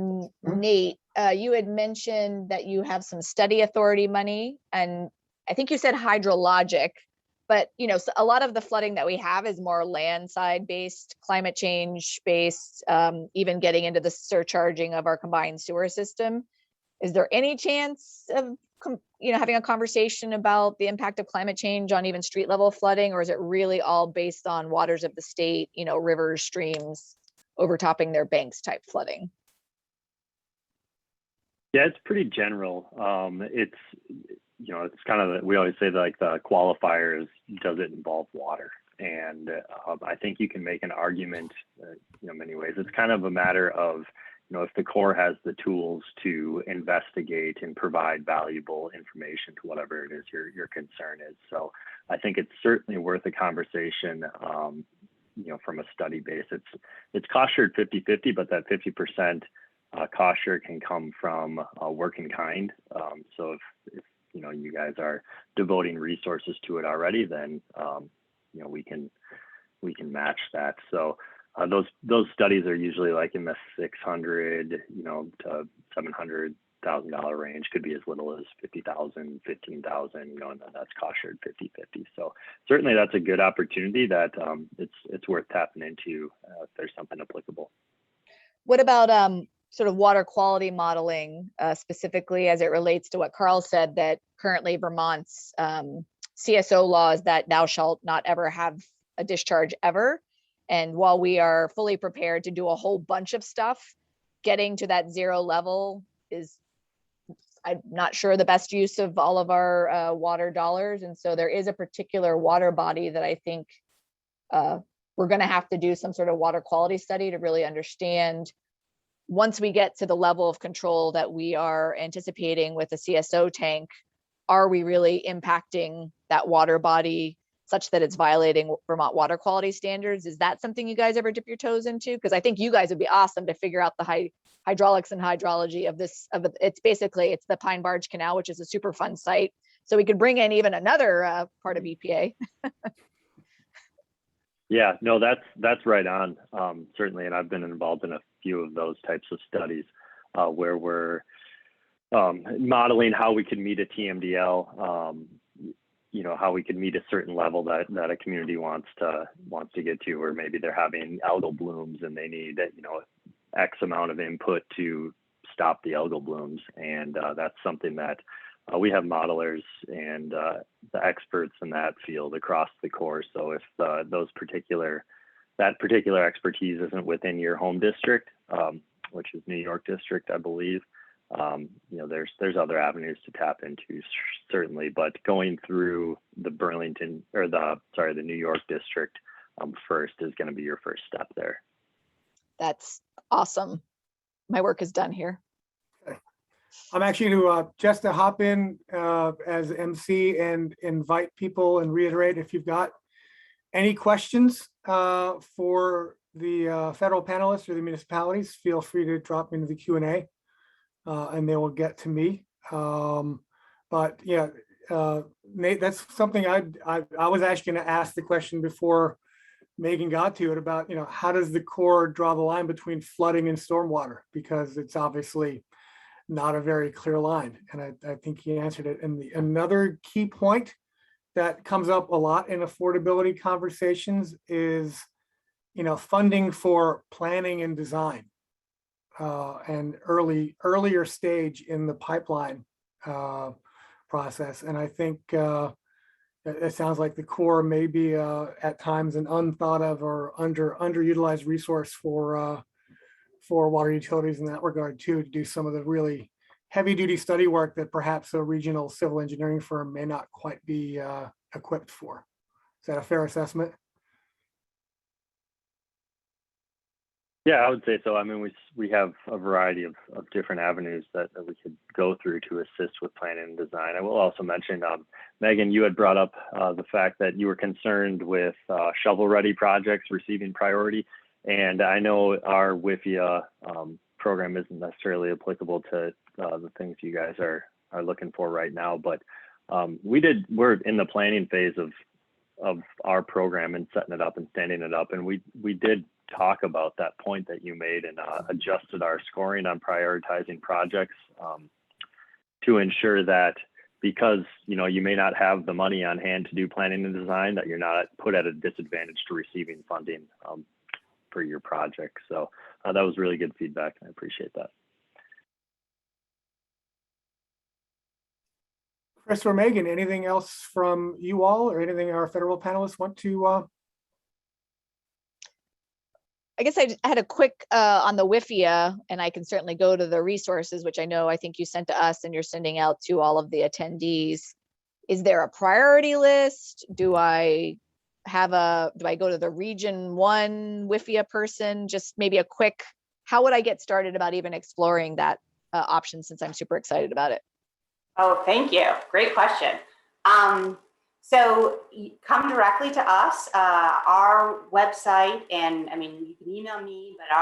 Nate. You had mentioned that you have some study authority money, and I think you said hydrologic, but so a lot of the flooding that we have is more land side based, climate change based, even getting into the surcharging of our combined sewer system. Is there any chance of having a conversation about the impact of climate change on even street level flooding, or is it really all based on waters of the state, rivers, streams overtopping their banks type flooding? Yeah, it's pretty general. It's kind of, we always say that, like, the qualifier is, does it involve water? And I think you can make an argument, many ways. It's kind of a matter of, if the Corps has the tools to investigate and provide valuable information to whatever it is your concern is. So I think it's certainly worth a conversation. From a study base, it's cost shared 50-50, but that 50% cost share can come from work in kind. So if you guys are devoting resources to it already, then we can match that. So those studies are usually like in the $600 to $700,000 range. Could be as little as $50,000, $15,000, and then that's cost shared 50-50. So certainly that's a good opportunity that it's worth tapping into if there's something applicable. What about sort of water quality modeling, specifically as it relates to what Carl said, that currently Vermont's CSO law is that thou shalt not ever have a discharge ever. And while we are fully prepared to do a whole bunch of stuff, getting to that zero level is, I'm not sure, the best use of all of our water dollars. And so there is a particular water body that I think we're going to have to do some sort of water quality study to really understand, once we get to the level of control that we are anticipating with the CSO tank, are we really impacting that water body such that it's violating Vermont water quality standards? Is that something you guys ever dip your toes into? Because I think you guys would be awesome to figure out the hydraulics and hydrology of this. It's the Pine Barge Canal, which is a super fun site. So we could bring in even another part of EPA. Yeah, no, that's right on, certainly. And I've been involved in a few of those types of studies where we're modeling how we can meet a TMDL, how we can meet a certain level that a community wants to get to, or maybe they're having algal blooms and they need, X amount of input to stop the algal blooms. And that's something that we have modelers and the experts in that field across the Corps. So if that particular expertise isn't within your home district, which is New York district, I believe, there's other avenues to tap into, certainly, but going through the Burlington or the New York district first is going to be your first step there. That's awesome. My work is done here. I'm actually just to hop in as MC and invite people and reiterate, if you've got any questions for the federal panelists or the municipalities, feel free to drop into the Q&A and they will get to me. But yeah, Nate, that's something I was actually going to ask the question before Megan got to it about, how does the Corps draw the line between flooding and stormwater? Because it's obviously not a very clear line. And I think he answered it. And another key point that comes up a lot in affordability conversations is, funding for planning and design and earlier stage in the pipeline process. And I think it sounds like the Corps may be at times an unthought of or underutilized resource for water utilities in that regard too, to do some of the really heavy duty study work that perhaps a regional civil engineering firm may not quite be equipped for. Is that a fair assessment? Yeah, I would say so. I mean, we have a variety of different avenues that we could go through to assist with planning and design. I will also mention, Megan, you had brought up the fact that you were concerned with shovel-ready projects receiving priority. And I know our WIFIA program isn't necessarily applicable to the things you guys are looking for right now, but we're in the planning phase of our program and setting it up and standing it up. And we did talk about that point that you made and adjusted our scoring on prioritizing projects to ensure that, because you may not have the money on hand to do planning and design, that you're not put at a disadvantage to receiving funding for your project. So that was really good feedback. I appreciate that. Chris or Megan, anything else from you all or anything our federal panelists want to? I guess I had a quick on the WIFIA, and I can certainly go to the resources, which I think you sent to us and you're sending out to all of the attendees. Is there a priority list? Do I go to the region 1 WIFIA person? Just maybe a quick, how would I get started about even exploring that option, since I'm super excited about it? Oh, thank you. Great question. So come directly to us, our website, and I mean, you can email me, but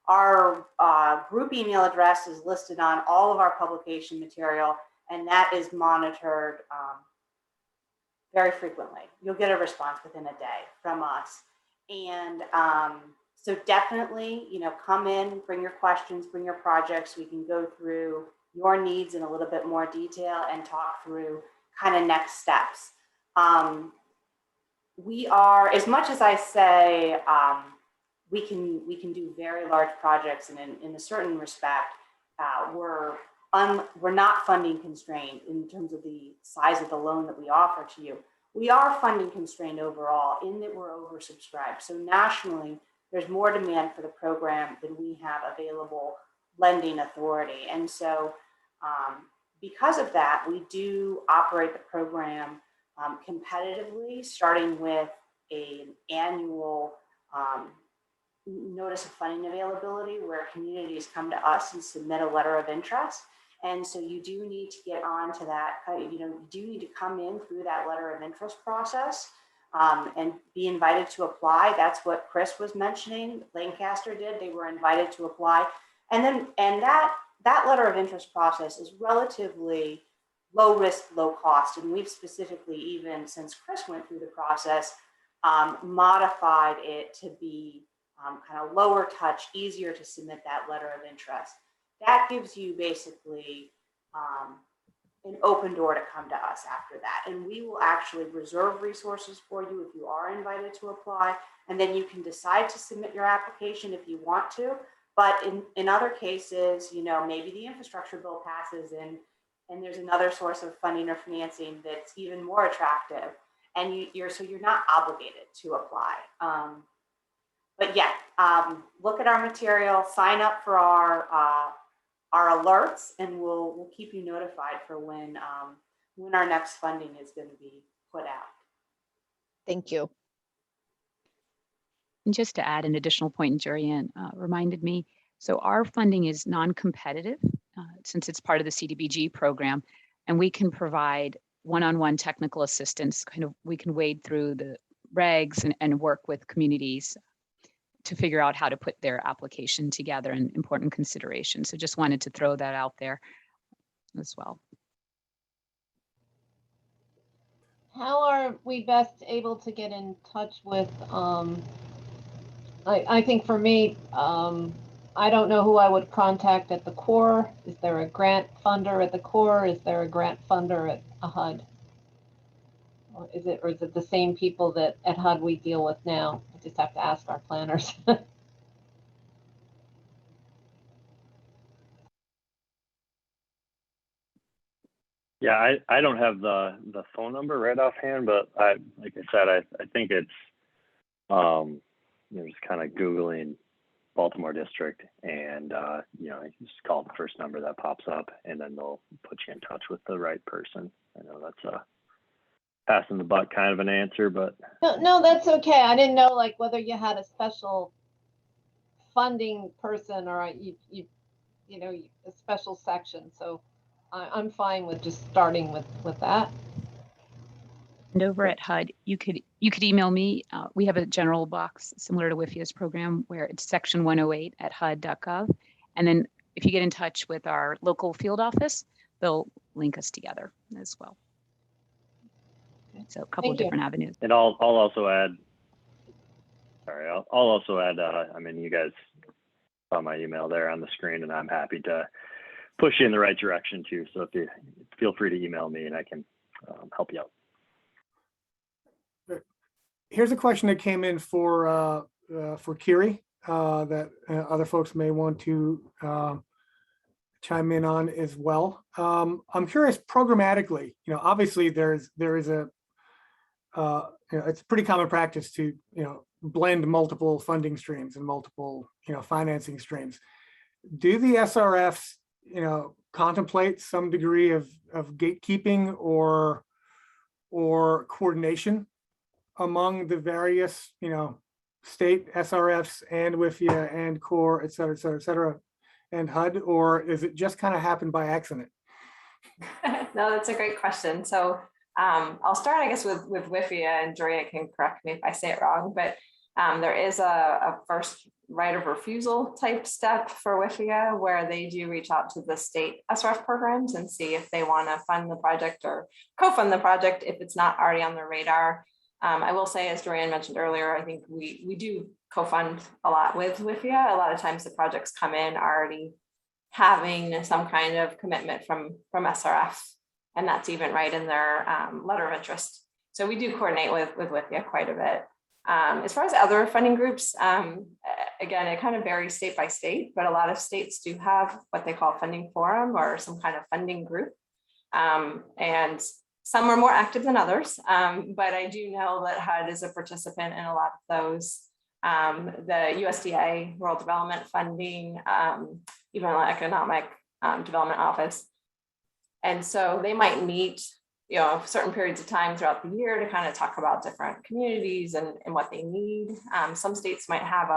our group email address is listed on all of our publication material, and that is monitored very frequently. You'll get a response within a day from us. And so definitely, come in, bring your questions, bring your projects. We can go through your needs in a little bit more detail and talk through kind of next steps. We are, as much as I say, we can do very large projects, and in a certain respect, we're not funding constrained in terms of the size of the loan that we offer to you. We are funding constrained overall in that we're oversubscribed. So nationally, there's more demand for the program than we have available lending authority. And so because of that, we do operate the program competitively, starting with an annual notice of funding availability, where communities come to us and submit a letter of interest. And so you do need to get on to that, you do need to come in through that letter of interest process and be invited to apply. That's what Chris was mentioning. Lancaster did. They were invited to apply. And that letter of interest process is relatively low risk, low cost. And we've specifically, even since Chris went through the process, modified it to be kind of lower touch, easier to submit that letter of interest. That gives you basically an open door to come to us after that. And we will actually reserve resources for you if you are invited to apply. And then you can decide to submit your application if you want to. But in other cases, maybe the infrastructure bill passes and there's another source of funding or financing that's even more attractive. And you're not obligated to apply. But yeah, look at our material, sign up for our our alerts, and we'll keep you notified for when our next funding is going to be put out. Thank you. And just to add an additional point, and Jorianne reminded me, so our funding is non-competitive since it's part of the CDBG program, and we can provide one-on-one technical assistance. We can wade through the regs and work with communities to figure out how to put their application together and important considerations. So just wanted to throw that out there as well. How are we best able to get in touch with, I think for me, I don't know who I would contact at the Corps. Is there a grant funder at the Corps? Is there a grant funder at a HUD? Or is it the same people that at HUD we deal with now? I just have to ask our planners. Yeah, I don't have the phone number right offhand, but like I said, I think it's just kind of Googling Baltimore district, and you just call the first number that pops up, and then they'll put you in touch with the right person. I know that's a passing the buck kind of an answer, but No, that's okay. I didn't know like whether you had a special funding person or a special section. So I'm fine with just starting with that. And over at HUD, you could email me. We have a general box similar to WIFIA's program where it's section 108 at hud.gov. And then if you get in touch with our local field office, they'll link us together as well. So a couple of different avenues. And I'll also add, I'll also add, you guys saw my email there on the screen, and I'm happy to push you in the right direction too. So if you feel free to email me and I can help you out. Here's a question that came in for Kiri that other folks may want to chime in on as well. I'm curious programmatically, obviously there is a, it's pretty common practice to, blend multiple funding streams and multiple, financing streams. Do the SRFs, contemplate some degree of gatekeeping or coordination among the various, state SRFs and WIFIA and Corps, et cetera, and HUD, or is it just kind of happened by accident? No, that's a great question. So I'll start, I guess, with WIFIA, and Joria can correct me if I say it wrong, but there is a first right of refusal type step for WIFIA where they do reach out to the state SRF programs and see if they want to fund the project or co-fund the project if it's not already on their radar. I will say, as Joanne mentioned earlier, I think we do co-fund a lot with WIFIA. A lot of times the projects come in already having some kind of commitment from SRF, and that's even right in their letter of interest. So we do coordinate with WIFIA quite a bit. As far as other funding groups, again, it kind of varies state by state, but a lot of states do have what they call funding forum or some kind of funding group. And some are more active than others, but I do know that HUD is a participant in a lot of those. The USDA, Rural Development Funding, even the Economic Development Office. And so they might meet, certain periods of time throughout the year to kind of talk about different communities and what they need. Some states might have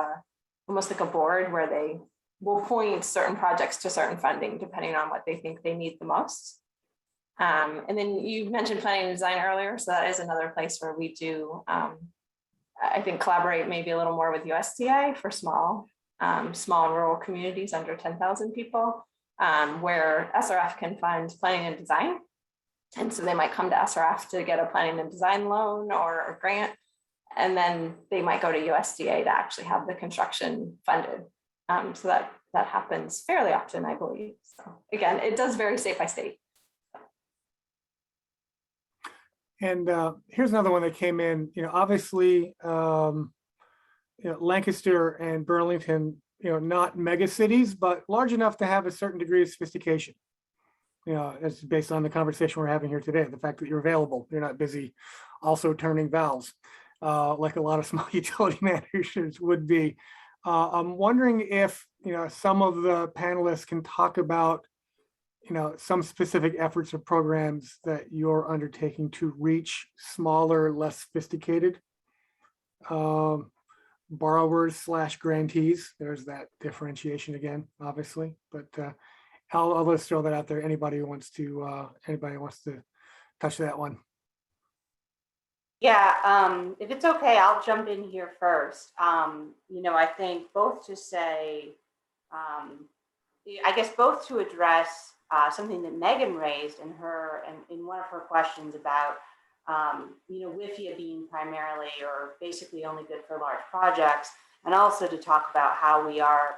almost like a board where they will point certain projects to certain funding depending on what they think they need the most. And then you mentioned planning and design earlier, so that is another place where we do, I think, collaborate maybe a little more with USDA for small and rural communities under 10,000 people, where SRF can fund planning and design. And so they might come to SRF to get a planning and design loan or a grant, and then they might go to USDA to actually have the construction funded. So that happens fairly often, I believe. So again, it does vary state by state. And here's another one that came in, obviously, Lancaster and Burlington, not mega cities, but large enough to have a certain degree of sophistication. That's based on the conversation we're having here today, the fact that you're available, you're not busy also turning valves like a lot of small utility managers would be. I'm wondering if, some of the panelists can talk about, some specific efforts or programs that you're undertaking to reach smaller, less sophisticated borrowers / grantees. There's that differentiation again, obviously, but I'll just throw that out there. Anybody who wants to touch that one. Yeah, if it's okay, I'll jump in here first. I think both to say, I guess both to address something that Megan raised in one of her questions about, WIFIA being primarily or basically only good for large projects, and also to talk about how we are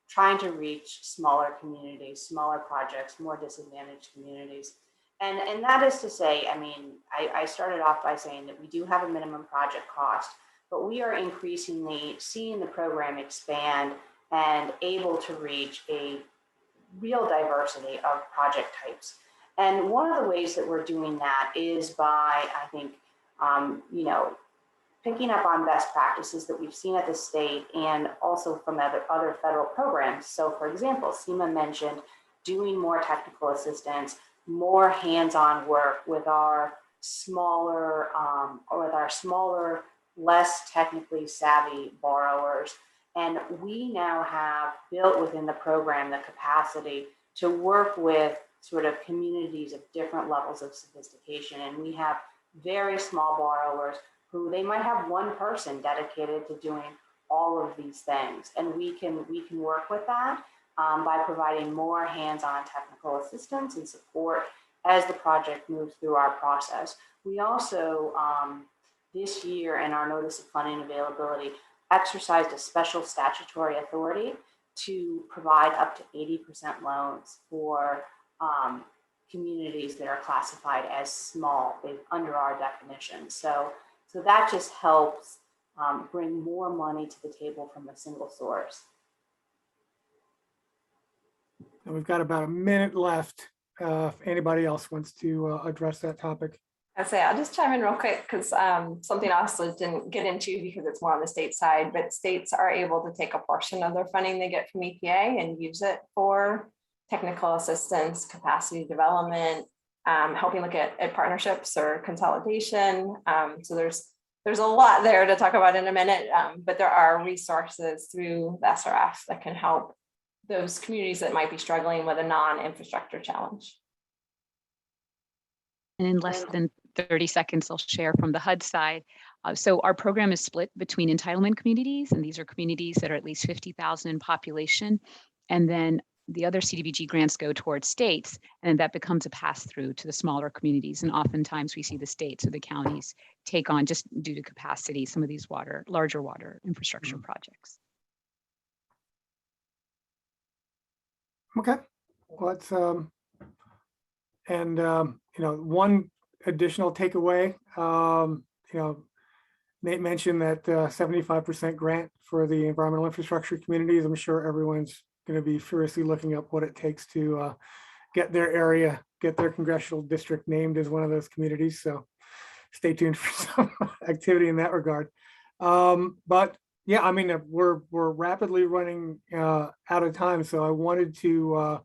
trying to reach smaller communities, smaller projects, more disadvantaged communities. And that is to say, I started off by saying that we do have a minimum project cost, but we are increasingly seeing the program expand and able to reach a real diversity of project types. And one of the ways that we're doing that is by, I think, picking up on best practices that we've seen at the state and also from other federal programs. So for example, Seema mentioned doing more technical assistance, more hands-on work with our smaller, less technically savvy borrowers. And we now have built within the program the capacity to work with sort of communities of different levels of sophistication. And we have very small borrowers who they might have one person dedicated to doing all of these things. And we can work with that by providing more hands-on technical assistance and support as the project moves through our process. We also, this year in our notice of funding availability, exercised a special statutory authority to provide up to 80% loans for communities that are classified as small under our definition. So that just helps bring more money to the table from a single source. And we've got about a minute left. If anybody else wants to address that topic. I'll just chime in real quick because something I also didn't get into because it's more on the state side, but states are able to take a portion of their funding they get from EPA and use it for technical assistance, capacity development, helping look at partnerships or consolidation. So there's a lot there to talk about in a minute, but there are resources through the SRF that can help those communities that might be struggling with a non-infrastructure challenge. And in less than 30 seconds, I'll share from the HUD side. So our program is split between entitlement communities, and these are communities that are at least 50,000 in population. And then the other CDBG grants go towards states, and that becomes a pass-through to the smaller communities. And oftentimes we see the states or the counties take on, just due to capacity, some of these larger water infrastructure projects. Okay, let's one additional takeaway. Nate mentioned that 75% grant for the environmental infrastructure communities. I'm sure everyone's going to be furiously looking up what it takes to get their area, get their congressional district named as one of those communities. So stay tuned for some activity in that regard. But yeah, we're rapidly running out of time. So I wanted to,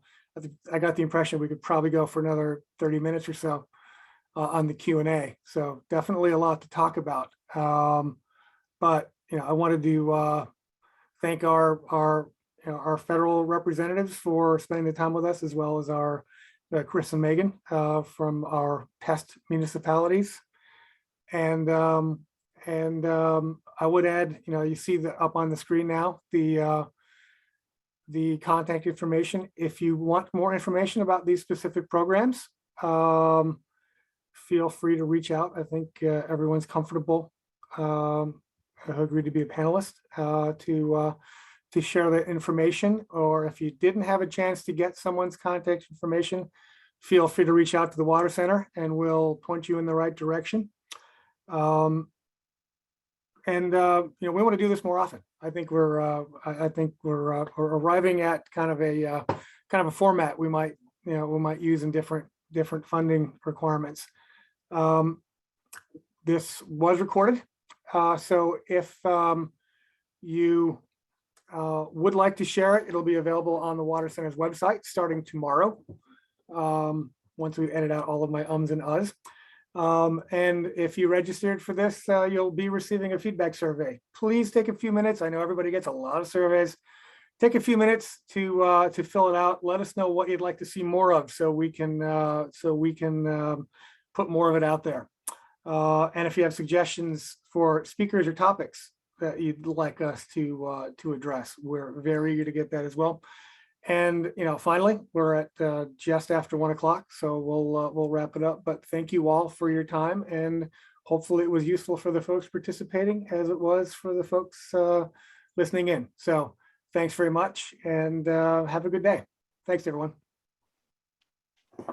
I got the impression we could probably go for another 30 minutes or so on the Q&A. So definitely a lot to talk about. But I wanted to thank our federal representatives for spending the time with us, as well as our Chris and Megan from our pest municipalities. And I would add, you see up on the screen now, the contact information. If you want more information about these specific programs, feel free to reach out. I think everyone's comfortable who agreed to be a panelist to share that information. Or if you didn't have a chance to get someone's contact information, feel free to reach out to the Water Center and we'll point you in the right direction. We want to do this more often. I think we're arriving at kind of a format we might use in different funding requirements. This was recorded, so if you would like to share it, it'll be available on the Water Center's website starting tomorrow. Once we edit out all of my ums and uhs. And if you registered for this, you'll be receiving a feedback survey. Please take a few minutes. I know everybody gets a lot of surveys. Take a few minutes to fill it out. Let us know what you'd like to see more of, so we can put more of it out there. And if you have suggestions for speakers or topics that you'd like us to address, we're very eager to get that as well. And finally, we're at just after 1 o'clock, so we'll wrap it up. But thank you all for your time, and hopefully it was useful for the folks participating as it was for the folks listening in. So thanks very much, and have a good day. Thanks, everyone.